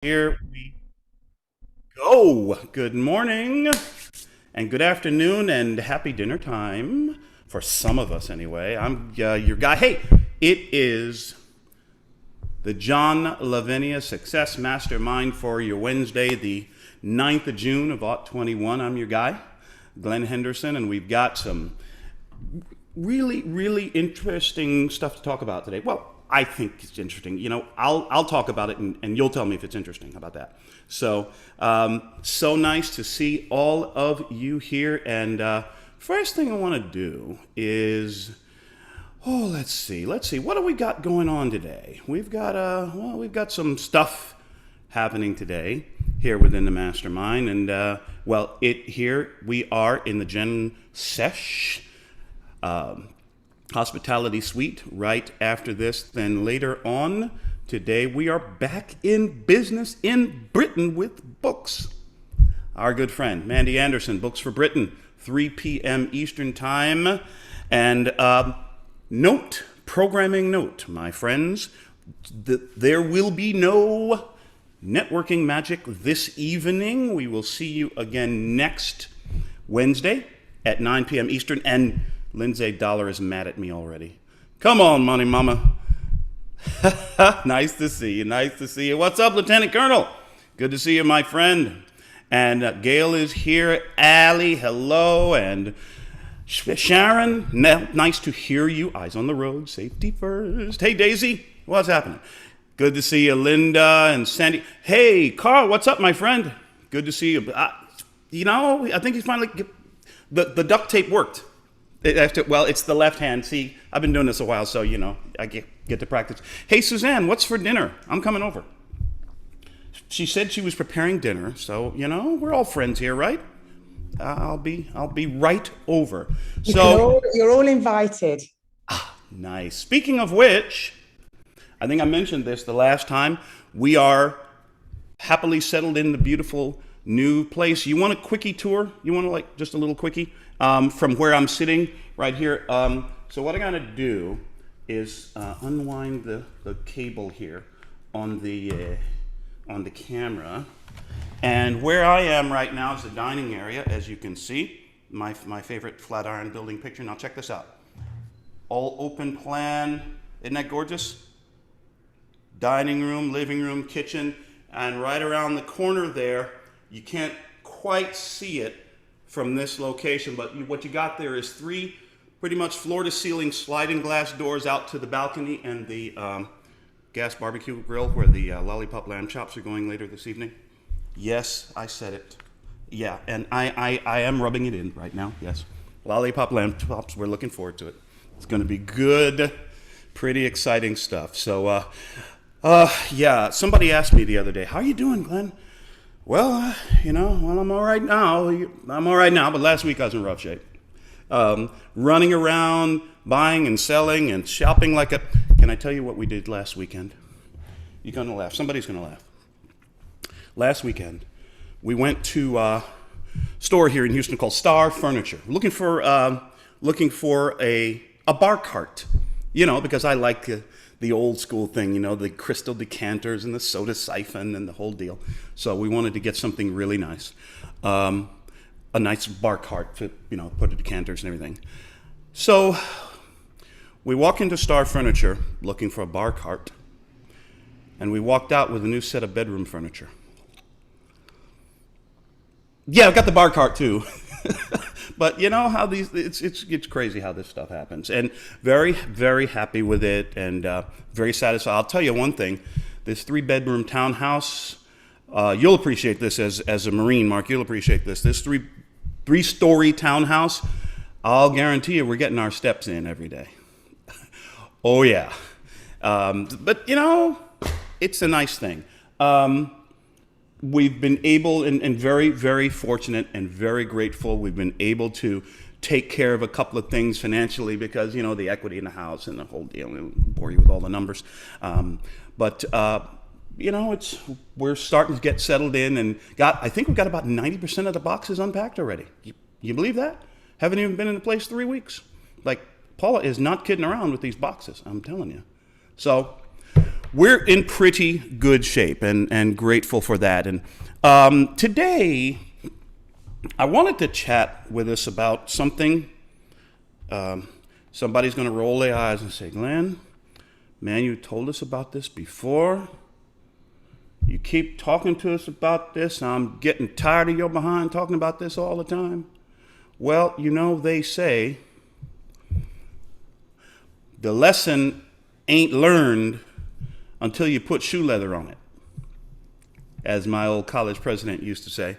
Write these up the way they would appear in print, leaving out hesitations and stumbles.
Here we go. Good morning and good afternoon and happy dinner time for some of us anyway. I'm your guy. Hey, it is the John Lavenia Success Mastermind for your Wednesday, the 9th of June of 21. I'm your guy, Glen Henderson, and we've got some really interesting stuff to talk about today. Well, I think it's interesting. I'll talk about it and you'll tell me if it's interesting. How about that? So nice to see all of you here. And first thing I want to do is, let's see. What do we got going on today? We've got some stuff happening today here within the mastermind. And here we are in the Gen Sesh hospitality suite right after this. Then later on today, we are back in business in Britain with books. Our good friend Mandy Anderson, Books for Britain, 3 p.m. Eastern Time. And programming note, my friends, there will be no networking magic this evening. We will see you again next Wednesday at 9 p.m. Eastern. And Lindsay Dollar is mad at me already. Come on, Money Mama. Nice to see you. What's up, Lieutenant Colonel? Good to see you, my friend. And Gail is here. Allie, hello. And Sharon, nice to hear you. Eyes on the road, safety first. Hey, Daisy, what's happening? Good to see you, Linda and Sandy. Hey, Carl, what's up, my friend? Good to see you. I think he's finally, the duct tape worked. It's the left hand. See, I've been doing this a while, so, I get to practice. Hey, Suzanne, what's for dinner? I'm coming over. She said she was preparing dinner, so, we're all friends here, right? I'll be right over. So you're all invited. Nice. Speaking of which, I think I mentioned this the last time. We are happily settled in the beautiful new place. You want a quickie tour? You want just a little quickie? From where I'm sitting right here. So what I'm going to do is unwind the cable here on the camera. And where I am right now is the dining area, as you can see. My favorite Flatiron Building picture. Now check this out. All open plan. Isn't that gorgeous? Dining room, living room, kitchen. And right around the corner there, you can't quite see it from this location, but what you got there is 3 pretty much floor-to-ceiling sliding glass doors out to the balcony and the gas barbecue grill where the lollipop lamb chops are going later this evening. Yes, I said it. Yeah, and I am rubbing it in right now, yes. Lollipop lamb chops, we're looking forward to it. It's going to be good, pretty exciting stuff. So, somebody asked me the other day, how are you doing, Glenn? Well, I'm all right now. But last week I was in rough shape. Running around, buying and selling and shopping like a... Can I tell you what we did last weekend? You're going to laugh. Somebody's going to laugh. Last weekend, we went to a store here in Houston called Star Furniture. Looking for a bar cart, because I like... the old school thing, the crystal decanters and the soda siphon and the whole deal. So we wanted to get something really nice. A nice bar cart to, put the decanters and everything. So we walk into Star Furniture looking for a bar cart, and we walked out with a new set of bedroom furniture. Yeah, I've got the bar cart too. But you know how it's crazy how this stuff happens. And very, very happy with it and very satisfied. I'll tell you one thing, this 3-bedroom townhouse, you'll appreciate this as a Marine, Mark, you'll appreciate this. This three-story townhouse, I'll guarantee you we're getting our steps in every day. Oh yeah. But it's a nice thing. We've been able, and very, very fortunate and very grateful, we've been able to take care of a couple of things financially because, the equity in the house and the whole deal. I'll bore you with all the numbers. But we're starting to get settled in and I think we've got about 90% of the boxes unpacked already. You believe that? Haven't even been in the place 3 weeks. Like, Paula is not kidding around with these boxes, I'm telling you. So we're in pretty good shape and grateful for that. And today, I wanted to chat with us about something. Somebody's going to roll their eyes and say, Glenn, man, you told us about this before. You keep talking to us about this. I'm getting tired of your behind talking about this all the time. Well, they say the lesson ain't learned until you put shoe leather on it, as my old college president used to say.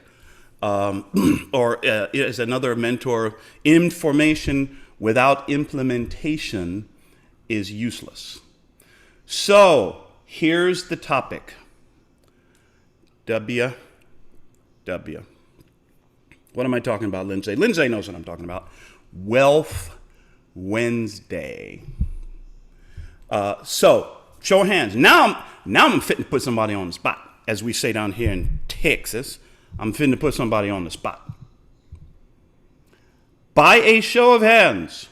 Or as another mentor, information without implementation is useless. So here's the topic. W. What am I talking about, Lindsay? Lindsay knows what I'm talking about. Wealth Wednesday. So, show of hands. Now I'm fitting to put somebody on the spot. As we say down here in Texas, I'm fitting to put somebody on the spot. By a show of hands,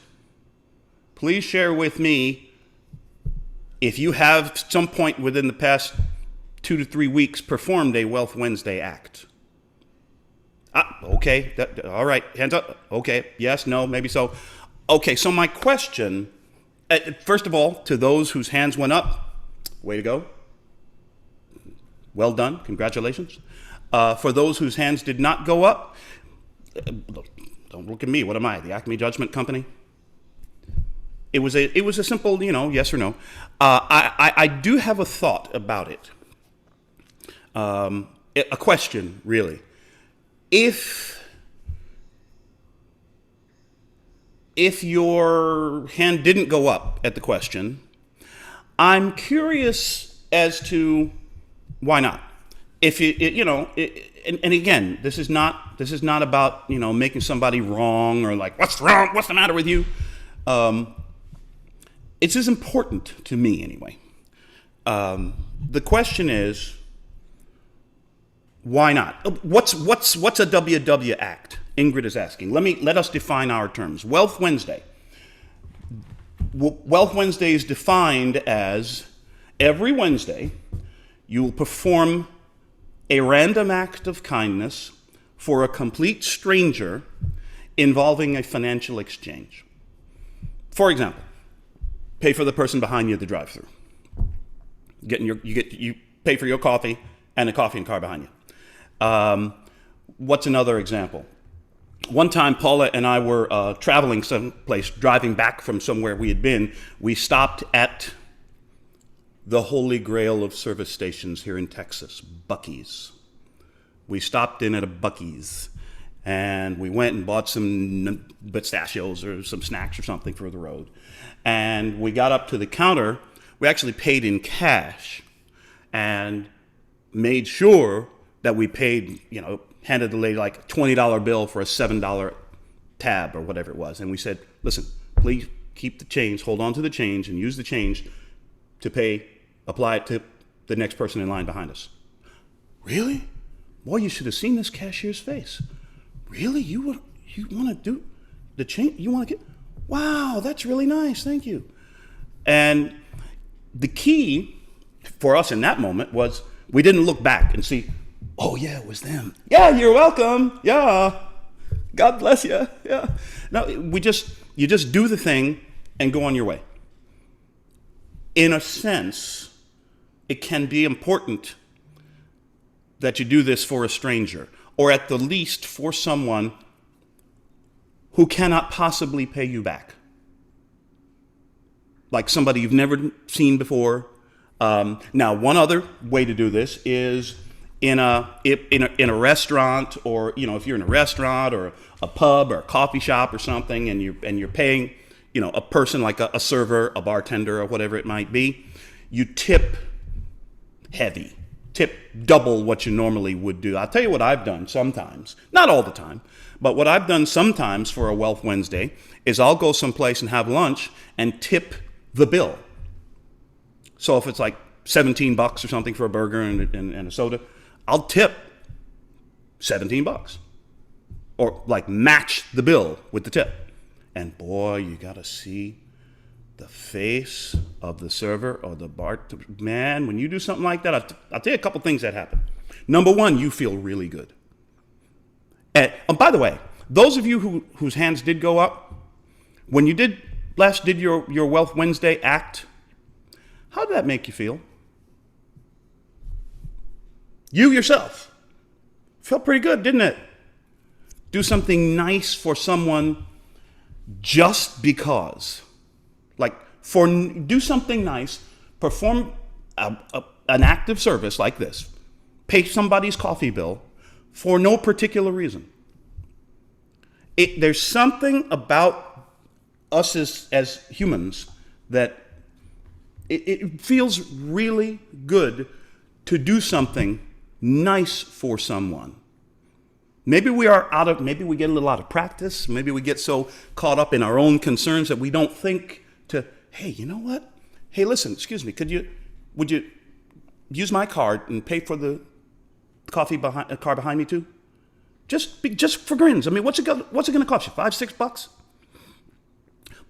please share with me if you have some point within the past 2 to 3 weeks performed a Wealth Wednesday act. Okay. All right. Hands up. Okay. Yes, no, maybe so. Okay. So my question, first of all, to those whose hands went up, way to go. Well done. Congratulations. For those whose hands did not go up, don't look at me. What am I? The Acme Judgment Company? It was a simple, yes or no. I do have a thought about it. A question, really. If your hand didn't go up at the question, I'm curious as to why not. If and again, this is not about making somebody wrong or like what's wrong, what's the matter with you. It's as important to me anyway. The question is, why not? What's a WW act? Ingrid is asking. Let us define our terms. Wealth Wednesday. Wealth Wednesday is defined as every Wednesday you will perform a random act of kindness for a complete stranger involving a financial exchange. For example, pay for the person behind you at the drive-thru. You pay for your coffee and the coffee and car behind you. What's another example? One time, Paula and I were traveling someplace, driving back from somewhere we had been. We stopped at the holy grail of service stations here in Texas, Buc-ee's. We stopped in at a Buc-ee's, and we went and bought some pistachios or some snacks or something for the road. And we got up to the counter. We actually paid in cash and made sure that we paid, handed the lady like a $20 bill for a $7 tab or whatever it was. And we said, listen, please keep the change, hold on to the change and use the change to apply it to the next person in line behind us. Really? Boy, you should have seen this cashier's face. Really? You want to do the change? You want to get, wow, that's really nice. Thank you. And the key for us in that moment was we didn't look back and see, oh yeah, it was them. Yeah, you're welcome. Yeah. God bless you. Yeah. No, you just do the thing and go on your way. In a sense, it can be important that you do this for a stranger, or at the least for someone who cannot possibly pay you back. Like somebody you've never seen before. Now, one other way to do this is in a restaurant, or if you're in a restaurant or a pub or a coffee shop or something, and you're paying a person like a server, a bartender, or whatever it might be, you tip heavy. Tip double what you normally would do. I'll tell you what I've done sometimes, not all the time, but what I've done sometimes for a Wealth Wednesday is I'll go someplace and have lunch and tip the bill. So if it's like $17 or something for a burger and a soda, I'll tip $17 or like match the bill with the tip. And boy, you got to see the face of the server or the bar, man, when you do something like that, I'll tell you a couple things that happen. Number one, you feel really good. And by the way, those of you whose hands did go up, when you did your Wealth Wednesday act, how did that make you feel? You yourself felt pretty good, didn't it? Do something nice for someone just because. Like, do something nice, perform an act of service like this, pay somebody's coffee bill for no particular reason. There's something about us as humans that it feels really good to do something nice for someone. Maybe we get a little out of practice. Maybe we get so caught up in our own concerns that we don't think to, hey, you know what? Hey, listen, excuse me, would you use my card and pay for the car behind me too? Just for grins. I mean, what's it going to cost you? $5-6?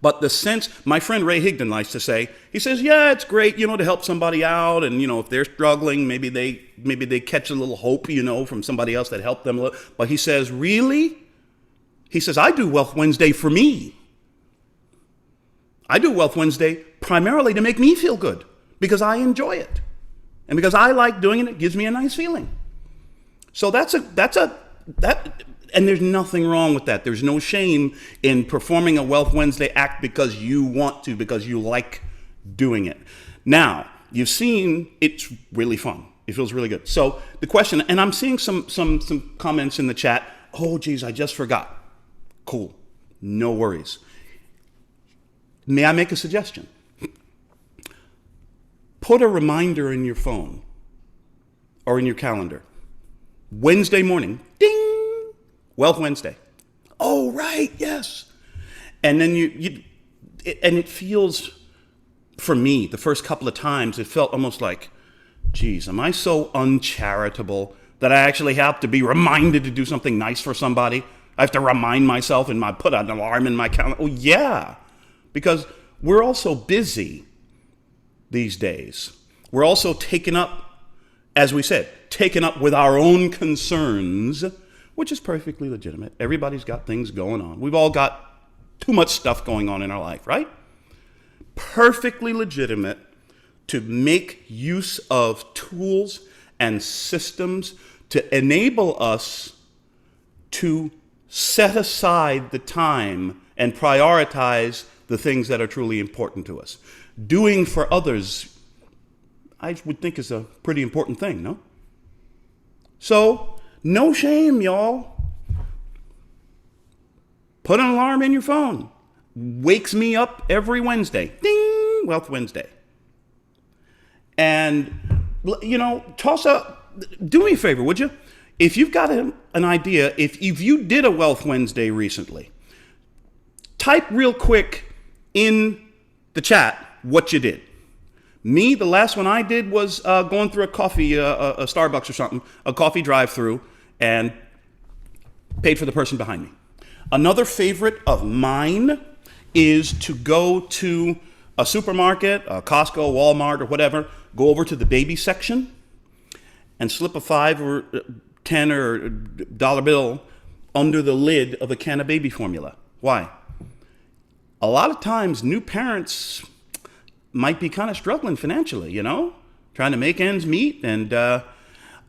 But the sense, my friend Ray Higdon likes to say, he says, yeah, it's great, to help somebody out, and if they're struggling, maybe they catch a little hope, from somebody else that helped them a little. But he says, really? He says, I do Wealth Wednesday for me. I do Wealth Wednesday primarily to make me feel good because I enjoy it, and because I like doing it. It gives me a nice feeling. So and there's nothing wrong with that. There's no shame in performing a Wealth Wednesday act because you want to, because you like doing it. Now, you've seen it's really fun. It feels really good. So the question, and I'm seeing some comments in the chat. Oh, geez, I just forgot. Cool. No worries. May I make a suggestion? Put a reminder in your phone or in your calendar. Wednesday morning, ding, Wealth Wednesday. Oh, right, yes. And then it feels, for me, the first couple of times, it felt almost like, geez, am I so uncharitable that I actually have to be reminded to do something nice for somebody? I have to remind myself and put an alarm in my calendar. Oh, yeah, because we're all so busy these days. We're also taken up, as we said, with our own concerns, which is perfectly legitimate. Everybody's got things going on. We've all got too much stuff going on in our life, right? Perfectly legitimate to make use of tools and systems to enable us to set aside the time and prioritize the things that are truly important to us. Doing for others, I would think, is a pretty important thing, no? So, no shame, y'all. Put an alarm in your phone. Wakes me up every Wednesday. Ding! Wealth Wednesday. And, do me a favor, would you? If you've got an idea, if you did a Wealth Wednesday recently, type real quick in the chat what you did. Me, the last one I did was going through a Starbucks or something, a coffee drive-through, and paid for the person behind me. Another favorite of mine is to go to a supermarket, a Costco, Walmart, or whatever, go over to the baby section and slip a $5 or $10 or dollar bill under the lid of a can of baby formula. Why? A lot of times, new parents might be kind of struggling financially, trying to make ends meet. And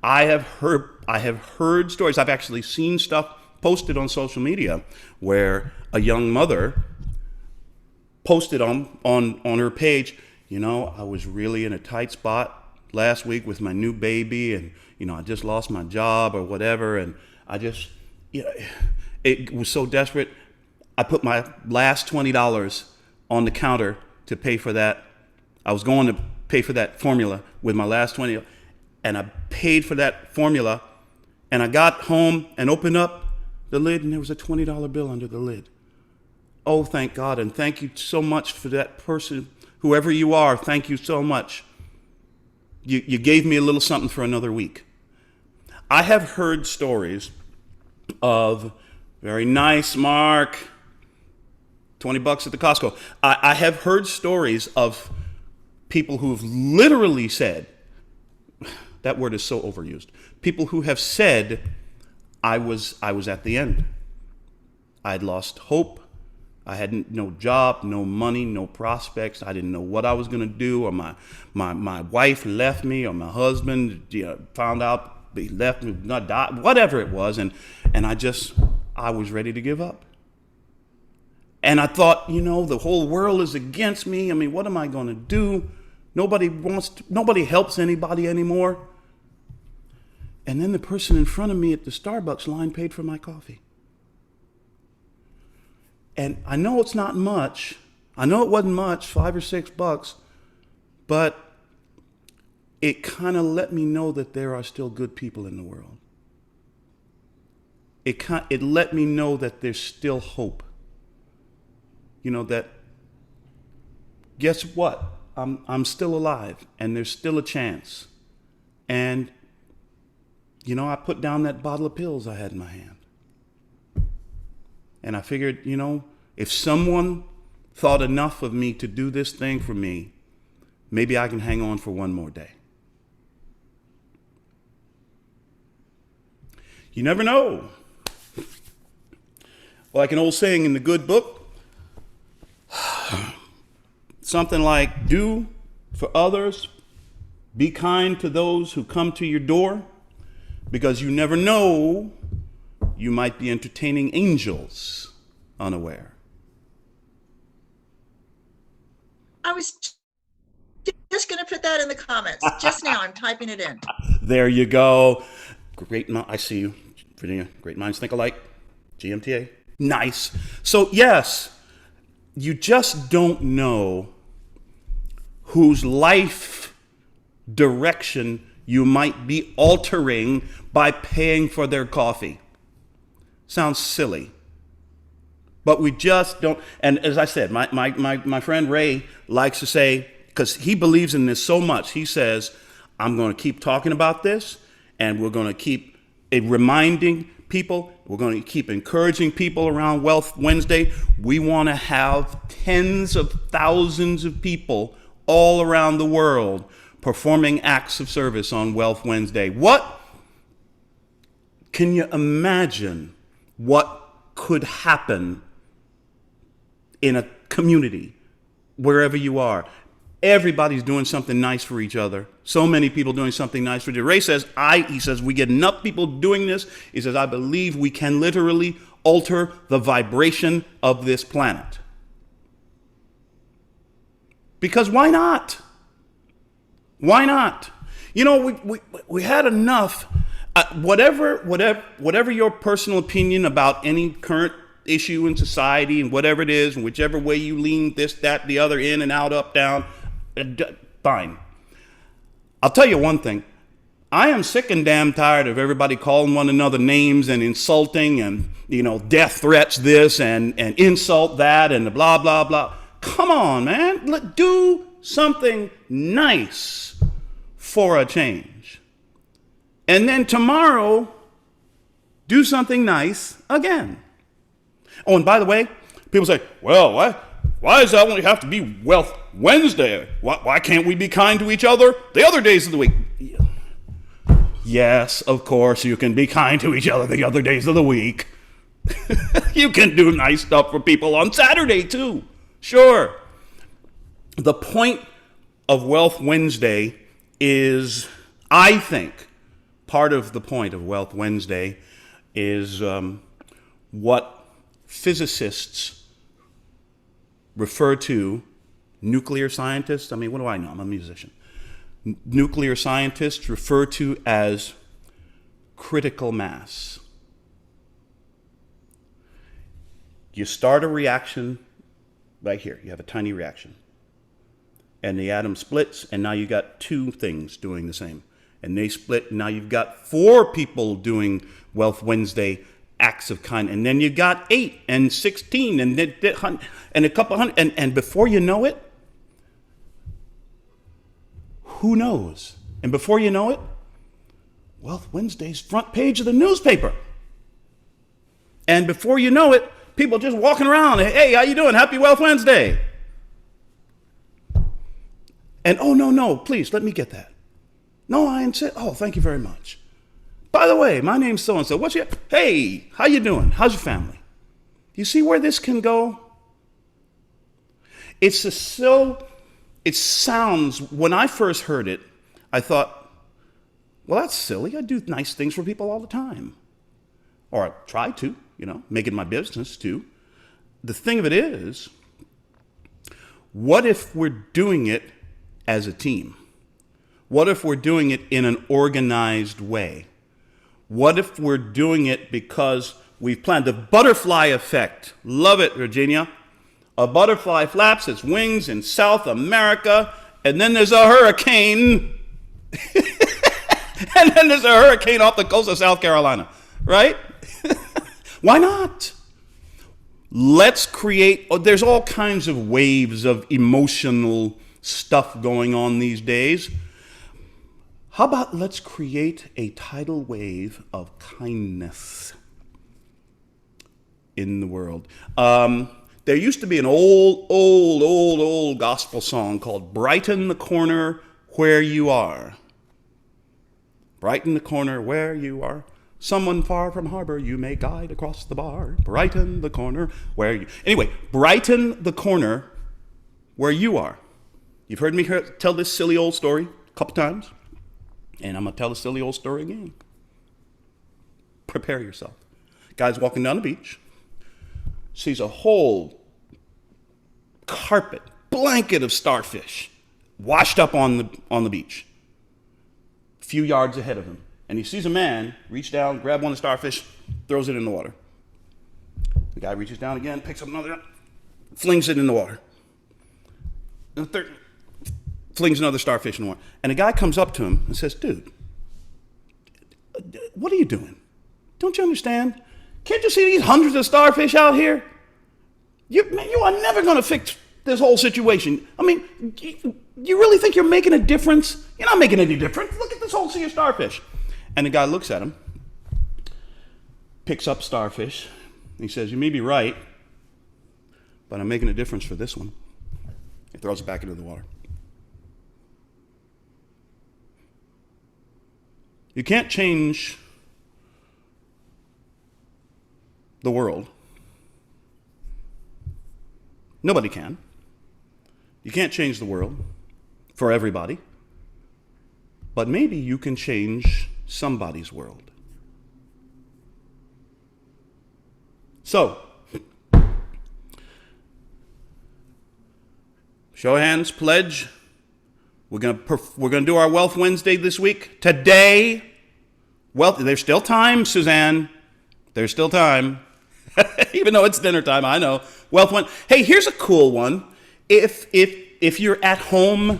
I have heard stories. I've actually seen stuff posted on social media where a young mother posted on her page, I was really in a tight spot last week with my new baby, and I just lost my job or whatever, and I just, it was so desperate. I put my last $20 on the counter to pay for that. I was going to pay for that formula with my last $20, and I paid for that formula, and I got home and opened up the lid, and there was a $20 bill under the lid. Oh, thank God, and thank you so much for that person, whoever you are, thank you so much. You gave me a little something for another week. I have heard stories of, very nice, Mark. $20 at the Costco. I have heard stories of people who've literally said, that word is so overused, people who have said, I was at the end. I'd lost hope. I had no job, no money, no prospects. I didn't know what I was going to do, or my wife left me, or my husband found out he left me, not died, whatever it was, and I was ready to give up. And I thought, the whole world is against me. I mean, what am I going to do? Nobody helps anybody anymore. And then the person in front of me at the Starbucks line paid for my coffee. And I know it's not much. I know it wasn't much, $5 or $6, but it kind of let me know that there are still good people in the world. It let me know that there's still hope. That guess what? I'm still alive, and there's still a chance. And I put down that bottle of pills I had in my hand. And I figured, if someone thought enough of me to do this thing for me, maybe I can hang on for one more day. You never know. Like an old saying in the good book, something like, do for others, be kind to those who come to your door, because you never know, you might be entertaining angels unaware. I was just going to put that in the comments. Just now, I'm typing it in. There you go. Great. I see you, Virginia. Great minds think alike. GMTA. Nice. So, yes, you just don't know whose life direction you might be altering by paying for their coffee. Sounds silly. But we just don't. And as I said, my friend Ray likes to say, because he believes in this so much, he says, I'm going to keep talking about this, and we're going to keep reminding people, we're going to keep encouraging people around Wealth Wednesday. We want to have tens of thousands of people all around the world performing acts of service on Wealth Wednesday. What can you imagine what could happen in a community, wherever you are? Everybody's doing something nice for each other. So many people doing something nice for each other. Ray says, he says, we get enough people doing this. He says, I believe we can literally alter the vibration of this planet. Because why not? Why not? We had enough. Whatever your personal opinion about any current issue in society and whatever it is, and whichever way you lean, this, that, the other, in and out, up, down, fine. I'll tell you one thing. I am sick and damn tired of everybody calling one another names and insulting and, death threats this and insult that and the blah, blah, blah. Come on, man. Do something nice for a change. And then tomorrow, do something nice again. Oh, and by the way, people say, well, why does that only have to be Wealth Wednesday? Why can't we be kind to each other the other days of the week? Yes, of course, you can be kind to each other the other days of the week. You can do nice stuff for people on Saturday, too. Sure. The point of Wealth Wednesday is, I think, part of the point of Wealth Wednesday is what physicists refer to, nuclear scientists, what do I know? I'm a musician. Nuclear scientists refer to as critical mass. You start a reaction right here. You have a tiny reaction. And the atom splits, and now you got two things doing the same. And they split, and now you've got 4 people doing Wealth Wednesday acts of kind, and then you got 8 and 16 and a couple hundred, and before you know it, who knows? And before you know it, Wealth Wednesday's front page of the newspaper. And before you know it, people just walking around. Hey, how you doing? Happy Wealth Wednesday. And, oh, no, please, let me get that. No, I insist. Oh, thank you very much. By the way, my name's so-and-so. Hey, how you doing? How's your family? You see where this can go? It sounds, when I first heard it, I thought, well, that's silly. I do nice things for people all the time. Or I try to, make it my business too. The thing of it is, what if we're doing it as a team? What if we're doing it in an organized way? What if we're doing it because we've planned? The butterfly effect. Love it, Virginia. A butterfly flaps its wings in South America, and then there's a hurricane. And then there's a hurricane off the coast of South Carolina, right? Why not? Let's create, there's all kinds of waves of emotional stuff going on these days. How about let's create a tidal wave of kindness in the world? There used to be an old gospel song called Brighten the Corner Where You Are. Brighten the corner where you are. Someone far from harbor you may guide across the bar. Brighten the corner where you... Anyway, brighten the corner where you are. You've heard me tell this silly old story a couple times. And I'm going to tell the silly old story again. Prepare yourself. Guy's walking down the beach. Sees a whole blanket of starfish washed up on the beach, a few yards ahead of him. And he sees a man reach down, grab one of the starfish, throws it in the water. The guy reaches down again, picks up another, flings it in the water. And the third flings another starfish in the water. And the guy comes up to him and says, dude, what are you doing? Don't you understand? Can't you see these hundreds of starfish out here? You are never going to fix this whole situation. I mean, you really think you're making a difference? You're not making any difference. Look at this whole sea of starfish. And the guy looks at him, picks up starfish, and he says, you may be right, but I'm making a difference for this one. He throws it back into the water. You can't change the world. Nobody can. You can't change the world for everybody. But maybe you can change somebody's world. So, show of hands, pledge. We're gonna do our Wealth Wednesday this week. Today, there's still time, Suzanne. There's still time. Even though it's dinner time, I know. Wealth Wednesday. Hey, here's a cool one. If you're at home,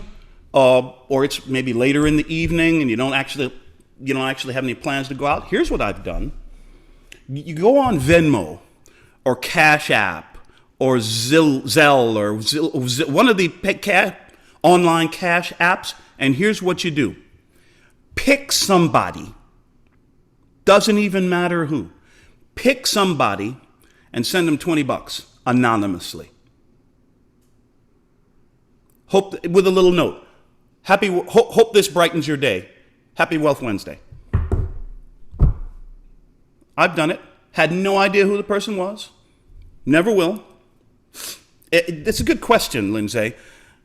or it's maybe later in the evening and you don't actually have any plans to go out, here's what I've done. You go on Venmo or Cash App or Zelle or one of the online cash apps, and here's what you do. Pick somebody. Doesn't even matter who. Pick somebody and send them $20 anonymously. Hope with a little note. Hope this brightens your day. Happy Wealth Wednesday. I've done it. Had no idea who the person was. Never will. It's a good question, Lindsay.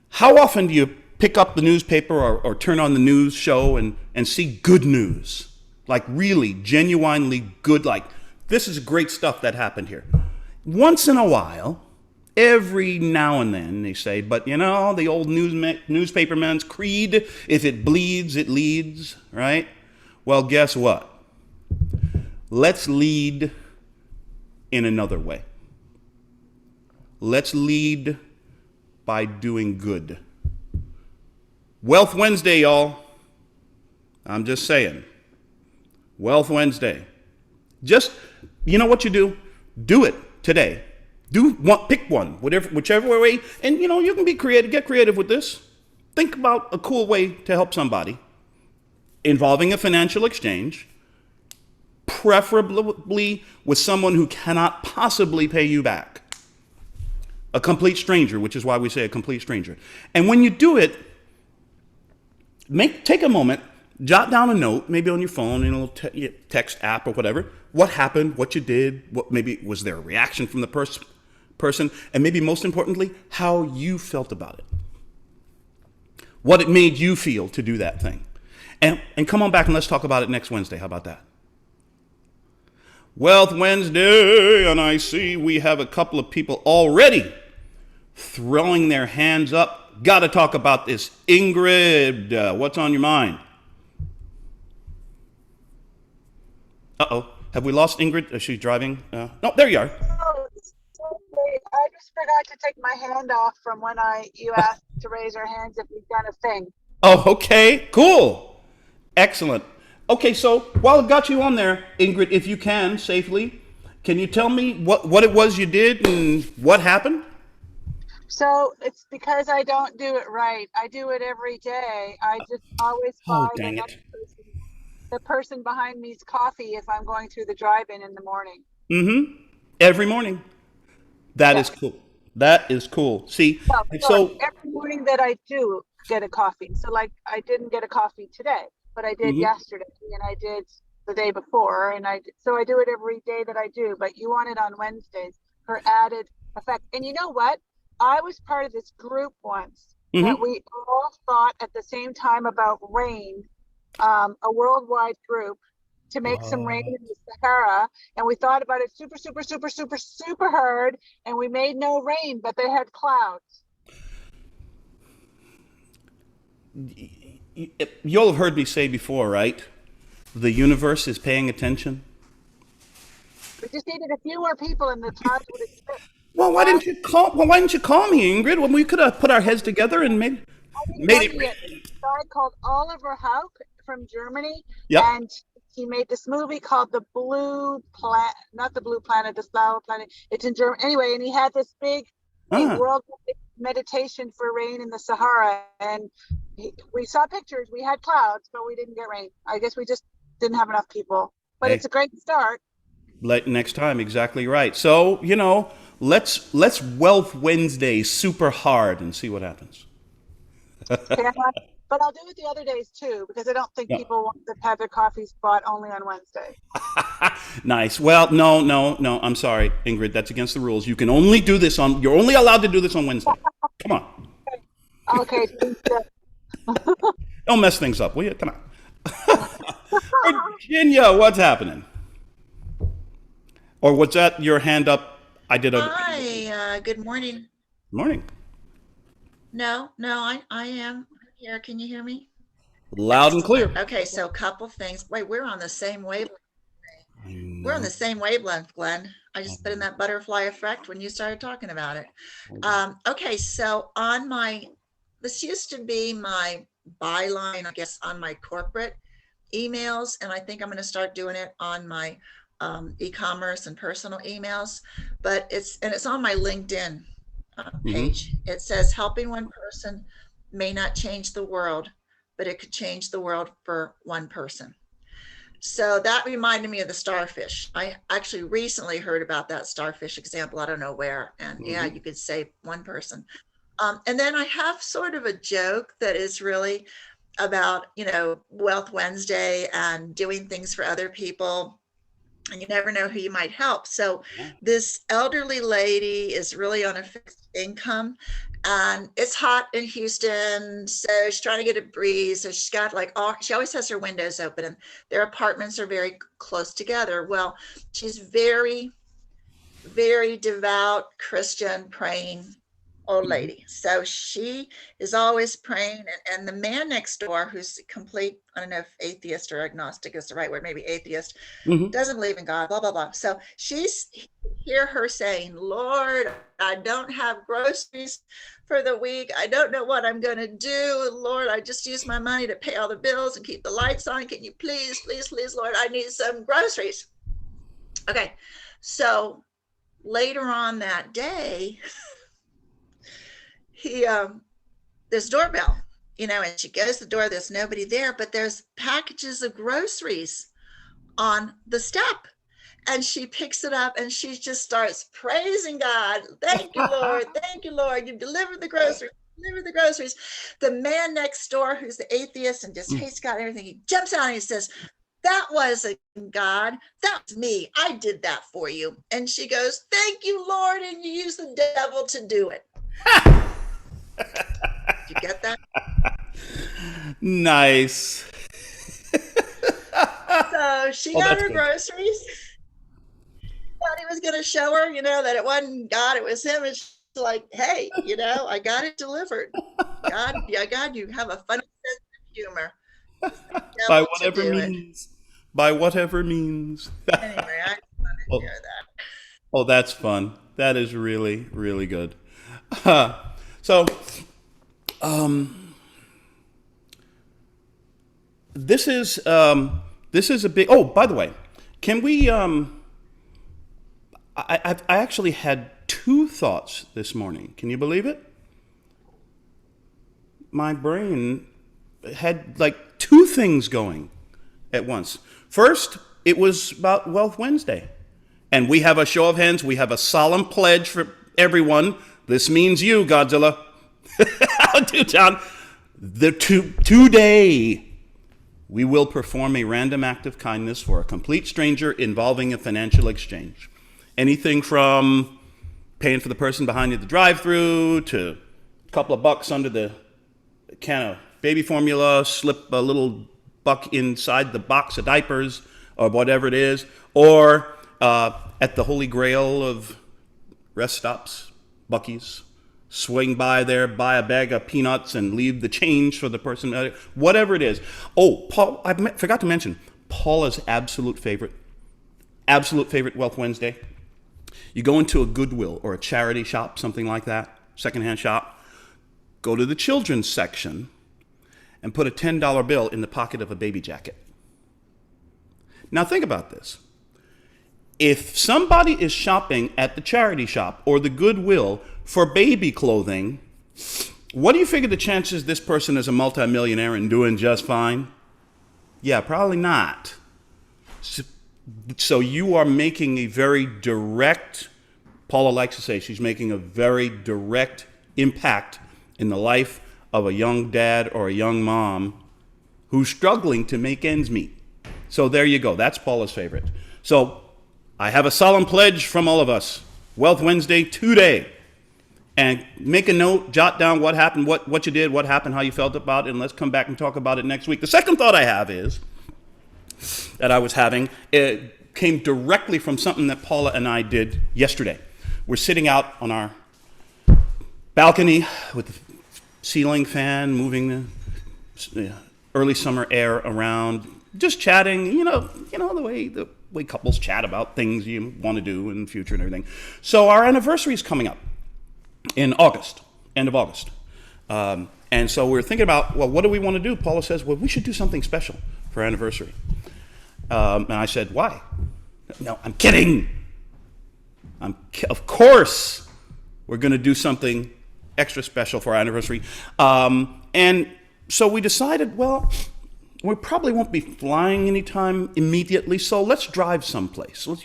How often do you pick up the newspaper or turn on the news show and see good news? Like really, genuinely good, like this is great stuff that happened here. Once in a while, every now and then they say, but the old newspaperman's creed, if it bleeds, it leads, right? Well, guess what? Let's lead in another way. Let's lead by doing good. Wealth Wednesday, y'all. I'm just saying. Wealth Wednesday. Just, you know what you do? Do it today. Pick one, whichever way, and you can be creative, get creative with this. Think about a cool way to help somebody involving a financial exchange. preferably with someone who cannot possibly pay you back. A complete stranger, which is why we say a complete stranger. And when you do it, take a moment, jot down a note, maybe on your phone, in a little text app or whatever. What happened? What you did? What maybe was there a reaction from the person? And maybe most importantly, how you felt about it. What it made you feel to do that thing. And come on back and let's talk about it next Wednesday. How about that? Wealth Wednesday, and I see we have a couple of people already throwing their hands up. Got to talk about this. Ingrid, what's on your mind? Uh-oh. Have we lost Ingrid? Is she driving? No, there you are. Oh, sorry. I just forgot to take my hand off from when you asked to raise our hands if we've done a thing. Oh, okay. Cool. Excellent. Okay, so while I got you on there, Ingrid, if you can, safely, can you tell me what it was you did and what happened? So it's because I don't do it right. I do it every day. I just always buy the Dang next it. person behind me's coffee if I'm going through the drive-in in the morning. Mm-hmm. Every morning. That is cool. That is cool. See, So every morning that I do get a coffee. So like I didn't get a coffee today, but I did yesterday and I did the day before. And so I do it every day that I do, but you want it on Wednesdays for added effect. And you know what? I was part of this group once that we all thought at the same time about rain, a worldwide group to make some rain in the Sahara. And we thought about it super, super, super, super, super hard. And we made no rain, but they had clouds. You'll have heard me say before, right? The universe is paying attention. We just needed a few more people and the clouds would exist. Well, why didn't you call me, Ingrid? Well, we could have put our heads together and made it. A guy called Oliver Hauk from Germany. Yep. And he made this movie called The Blue Planet, not The Blue Planet, The Flower Planet. It's in German. Anyway, and he had this big world meditation for rain in the Sahara. And we saw pictures. We had clouds, but we didn't get rain. I guess we just didn't have enough people. But it's a great start. Next time, exactly right. So, let's Wealth Wednesday super hard and see what happens. But I'll do it the other days too, because I don't think people want to have their coffees bought only on Wednesday. Nice. Well, no. I'm sorry, Ingrid. That's against the rules. You can only do this you're only allowed to do this on Wednesday. Come on. Okay. Don't mess things up, will you? Come on. Virginia, what's happening? Or what's that? Your hand up. I did a. Hi, good morning. Morning. No, I am here. Can you hear me? Loud and clear. Okay, so a couple things. Wait, we're on the same wavelength. We're on the same wavelength, Glenn. I just put in that butterfly effect when you started talking about it. Okay, so this used to be my byline, I guess, on my corporate emails, and I think I'm going to start doing it on my e-commerce and personal emails. But it's on my LinkedIn page. It says, helping one person may not change the world, but it could change the world for one person. So that reminded me of the starfish. I actually recently heard about that starfish example. I don't know where. And yeah, you could save one person. And then I have sort of a joke that is really about, Wealth Wednesday and doing things for other people. And you never know who you might help. So this elderly lady is really on a fixed income, and it's hot in Houston. So she's trying to get a breeze. So she's got she always has her windows open, and their apartments are very close together. Well, she's very, very devout Christian, praying old lady. So she is always praying, and the man next door, who's complete, I don't know if atheist or agnostic is the right word, maybe atheist, doesn't believe in God, blah, blah, blah. So hear her saying, Lord, I don't have groceries for the week. I don't know what I'm going to do. Lord, I just use my money to pay all the bills and keep the lights on. Can you please, Lord, I need some groceries. Okay. So later on that day, there's doorbell, and she goes to the door, there's nobody there, but there's packages of groceries on the step. And she picks it up and she just starts praising God. Thank you, Lord. Thank you, Lord. You delivered the groceries. Delivered the groceries. The man next door, who's the atheist and just hates God and everything, he jumps out and he says, that wasn't God. That was me. I did that for you. And she goes, thank you, Lord. And you used the devil to do it. Did you get that? Nice. So she got her groceries. Thought he was going to show her, that it wasn't God, it was him. And she's like, hey, I got it delivered. God, you have a funny sense of humor. By whatever means. By whatever means. Anyway, I just wanted to share that. Oh, that's fun. That is really, really good. So, this is a big. Oh, by the way, can we? I actually had two thoughts this morning. Can you believe it? My brain had like two things going at once. First, it was about Wealth Wednesday. And we have a show of hands. We have a solemn pledge for everyone. This means you, Godzilla. How do, John? Today, we will perform a random act of kindness for a complete stranger involving a financial exchange. Anything from paying for the person behind you at the drive-thru to a couple of bucks under the can of baby formula, slip a little buck inside the box of diapers or whatever it is, or at the holy grail of rest stops, Buc-ee's, swing by there, buy a bag of peanuts and leave the change for the person, whatever it is. Oh, Paul, I forgot to mention, Paula's absolute favorite Wealth Wednesday. You go into a Goodwill or a charity shop, something like that, secondhand shop, go to the children's section and put a $10 bill in the pocket of a baby jacket. Now think about this. If somebody is shopping at the charity shop or the Goodwill for baby clothing, what do you figure the chances this person is a multimillionaire and doing just fine? Yeah, probably not. So you are making a very direct, Paula likes to say, she's making a very direct impact in the life of a young dad or a young mom who's struggling to make ends meet. So there you go. That's Paula's favorite. So I have a solemn pledge from all of us. Wealth Wednesday today. And make a note, jot down what happened, what you did, what happened, how you felt about it, and let's come back and talk about it next week. The second thought I have is, that I was having, it came directly from something that Paula and I did yesterday. We're sitting out on our balcony with the ceiling fan, moving the early summer air around, just chatting, the way couples chat about things you want to do in the future and everything. So our anniversary is coming up in August, end of August. And so we're thinking about, well, what do we want to do? Paula says, well, we should do something special for our anniversary. And I said, why? No, I'm kidding. Of course, we're going to do something extra special for our anniversary. And so we decided, well, we probably won't be flying anytime immediately, so let's drive someplace. Let's,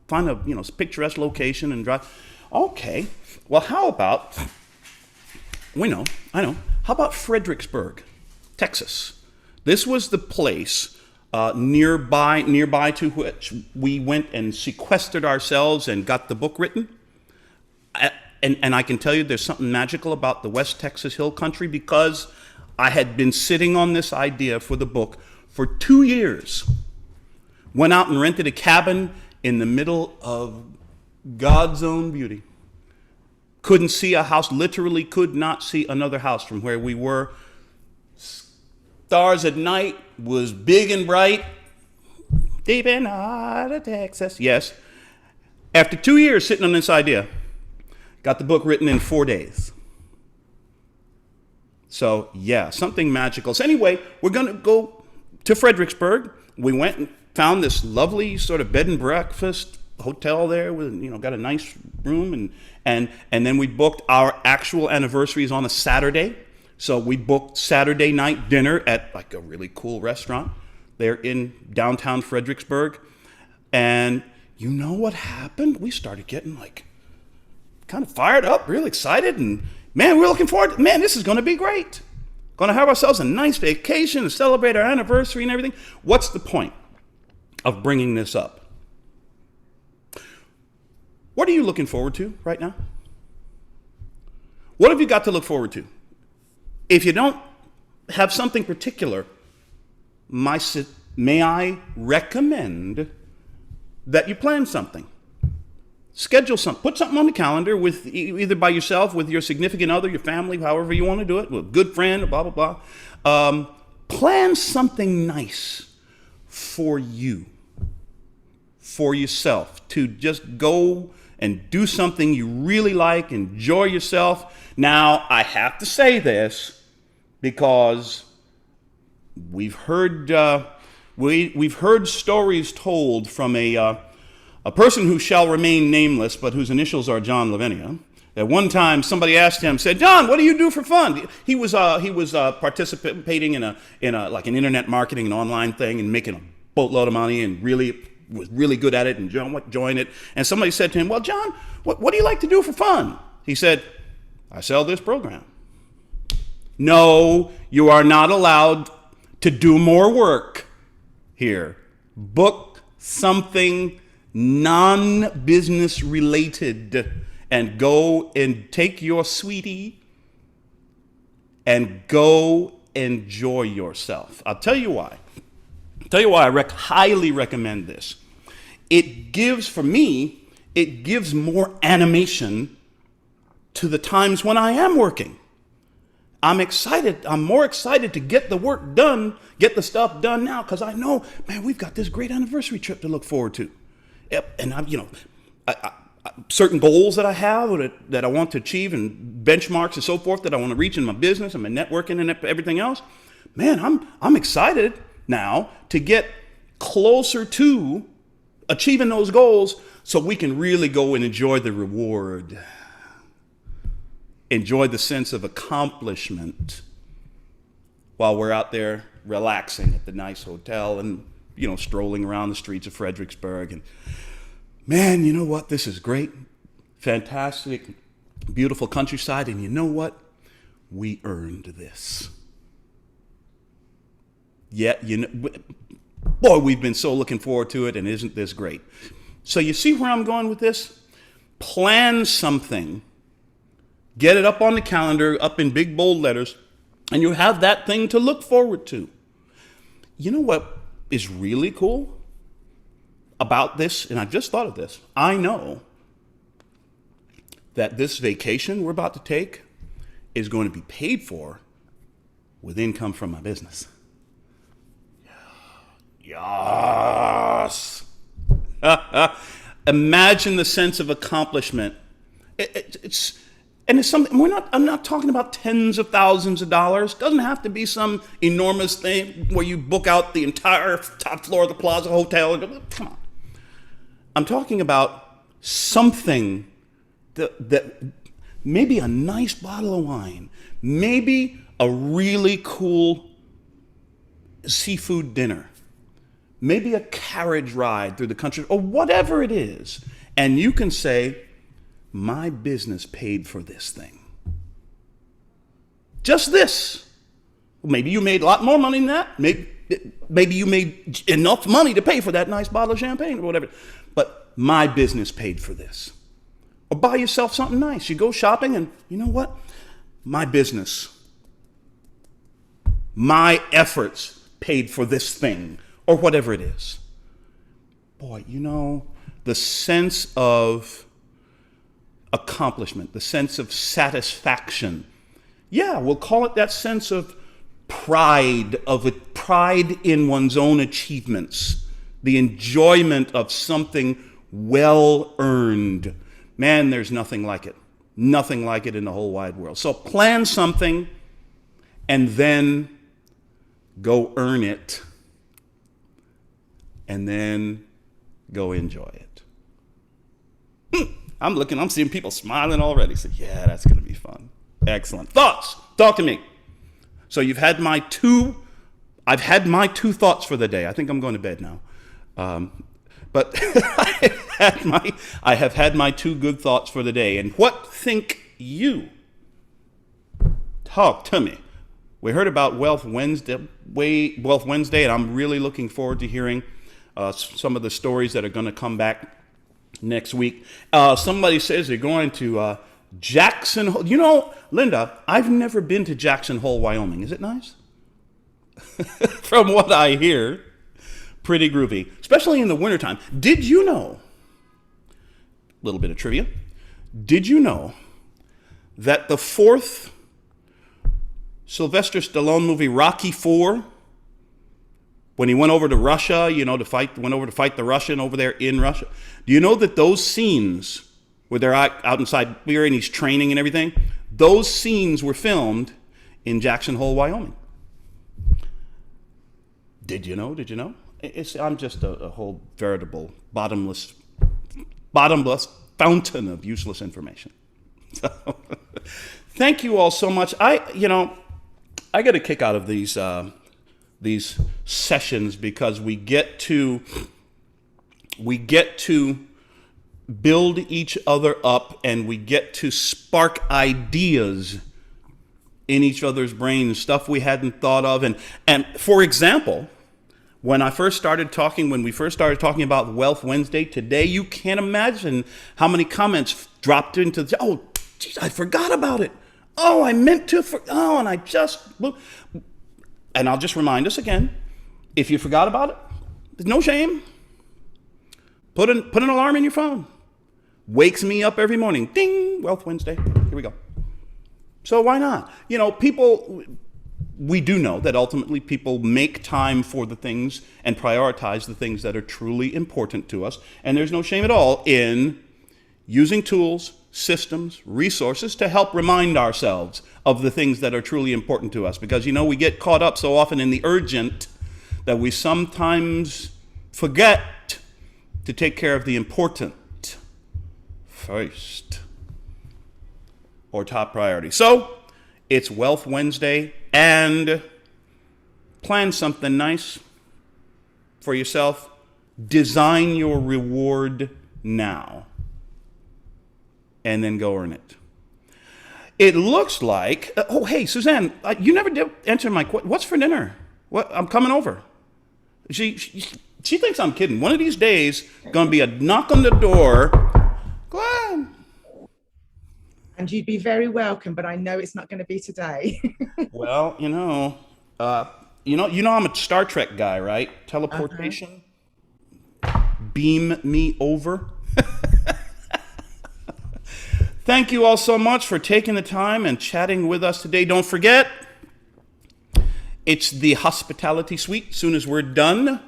find a, picturesque location and drive. Okay, well, how about, I know, how about Fredericksburg, Texas? This was the place nearby to which we went and sequestered ourselves and got the book written. And I can tell you there's something magical about the West Texas Hill Country because I had been sitting on this idea for the book for 2 years. Went out and rented a cabin in the middle of God's own beauty. Couldn't see a house, literally could not see another house from where we were. Stars at night was big and bright. Deep in the heart of Texas. Yes. After 2 years sitting on this idea, got the book written in 4 days. So, yeah, something magical. So anyway, we're going to go to Fredericksburg. We went and found this lovely sort of bed and breakfast hotel there with, got a nice room. And then we booked our actual anniversaries on a Saturday. So we booked Saturday night dinner at like a really cool restaurant there in downtown Fredericksburg. And you know what happened? We started getting like kind of fired up, real excited. And man, we're looking forward to, man, this is going to be great. Going to have ourselves a nice vacation and celebrate our anniversary and everything. What's the point of bringing this up? What are you looking forward to right now? What have you got to look forward to? If you don't have something particular, may I recommend that you plan something? Schedule something. Put something on the calendar with either by yourself, with your significant other, your family, however you want to do it, with a good friend, blah, blah, blah. Plan something nice for you, for yourself, to just go and do something you really like, enjoy yourself. Now, I have to say this because we've heard stories told from a person who shall remain nameless, but whose initials are John Lavenia. At one time, somebody asked him, said, "John, what do you do for fun?" He was participating in like an internet marketing and online thing and making a boatload of money and was really good at it and joined it. And somebody said to him, "Well, John, what do you like to do for fun?" He said, "I sell this program." No, you are not allowed to do more work here. Book something non-business related and go and take your sweetie and go enjoy yourself. I'll tell you why. I highly recommend this. It gives more animation to the times when I am working. I'm excited. I'm more excited to get the work done, get the stuff done now, because I know, man, we've got this great anniversary trip to look forward to. Yep. And I certain goals that I have or that I want to achieve and benchmarks and so forth that I want to reach in my business and my networking and everything else. Man, I'm excited now to get closer to achieving those goals so we can really go and enjoy the reward. Enjoy the sense of accomplishment while we're out there relaxing at the nice hotel and, strolling around the streets of Fredericksburg. And man, you know what? This is great, fantastic, beautiful countryside. And you know what? We earned this. Yeah, boy, we've been so looking forward to it. And isn't this great? So you see where I'm going with this? Plan something. Get it up on the calendar, up in big bold letters, and you have that thing to look forward to. You know what is really cool about this? And I just thought of this. I know that this vacation we're about to take is going to be paid for with income from my business. Yes. Imagine the sense of accomplishment. And it's something I'm not talking about tens of thousands of dollars. It doesn't have to be some enormous thing where you book out the entire top floor of the Plaza Hotel. Come on. I'm talking about something that maybe a nice bottle of wine, maybe a really cool seafood dinner, maybe a carriage ride through the country, or whatever it is. And you can say, my business paid for this thing. Just this. Maybe you made a lot more money than that. Maybe you made enough money to pay for that nice bottle of champagne or whatever. But my business paid for this. Or buy yourself something nice. You go shopping and you know what? My business, my efforts paid for this thing or whatever it is. Boy, the sense of accomplishment, the sense of satisfaction. Yeah, we'll call it that sense of pride in one's own achievements, the enjoyment of something well earned. Man, there's nothing like it. Nothing like it in the whole wide world. So plan something and then go earn it and then go enjoy it. I'm seeing people smiling already. So yeah, that's going to be fun. Excellent. Thoughts? Talk to me. So you've had my two I've had my 2 thoughts for the day. I think I'm going to bed now. But I have had my 2 good thoughts for the day. And what think you? Talk to me. We heard about Wealth Wednesday, and I'm really looking forward to hearing some of the stories that are going to come back next week. Somebody says they're going to Jackson Hole. You know, Linda, I've never been to Jackson Hole, Wyoming. Is it nice? From what I hear, pretty groovy, especially in the wintertime. Did you know, a little bit of trivia, did you know that the 4th Sylvester Stallone movie, Rocky IV, when he went over to Russia, went over to fight the Russian over there in Russia, do you know that those scenes where they're out inside beer and he's training and everything, those scenes were filmed in Jackson Hole, Wyoming? Did you know? I'm just a whole veritable bottomless fountain of useless information. So, thank you all so much. I get a kick out of these sessions because we get to build each other up, and we get to spark ideas in each other's brains, stuff we hadn't thought of. And for example, when we first started talking about Wealth Wednesday today, you can't imagine how many comments dropped into, oh, geez, I forgot about it. Oh, I meant to, and I just, and I'll just remind us again, if you forgot about it, there's no shame. Put an alarm in your phone. Wakes me up every morning. Ding, Wealth Wednesday. Here we go. So why not? We do know that ultimately people make time for the things and prioritize the things that are truly important to us. And there's no shame at all in using tools, systems, resources to help remind ourselves of the things that are truly important to us. Because, we get caught up so often in the urgent that we sometimes forget to take care of the important first, or top priority. So it's Wealth Wednesday, and plan something nice for yourself. Design your reward now, and then go earn it. It looks like, oh, hey, Suzanne, you never did answer my question. What's for dinner? I'm coming over. She thinks I'm kidding. One of these days, going to be a knock on the door. Glenn. And you'd be very welcome, but I know it's not going to be today. Well, I'm a Star Trek guy, right? Teleportation. Beam me over. Thank you all so much for taking the time and chatting with us today. Don't forget, it's the hospitality suite. As soon as we're done,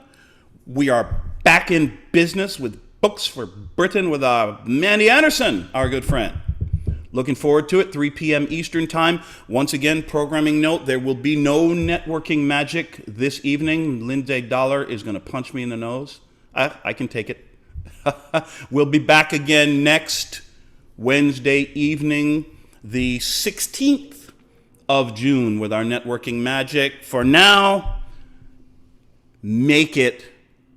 we are back in business with Books for Britain with Mandy Anderson, our good friend. Looking forward to it, 3 p.m. Eastern Time. Once again, programming note, there will be no networking magic this evening. Lindsay Dollar is going to punch me in the nose. I can take it. We'll be back again next Wednesday evening, the 16th of June, with our networking magic. For now, make it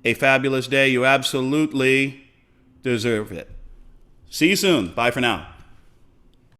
a fabulous day. You absolutely deserve it. See you soon. Bye for now.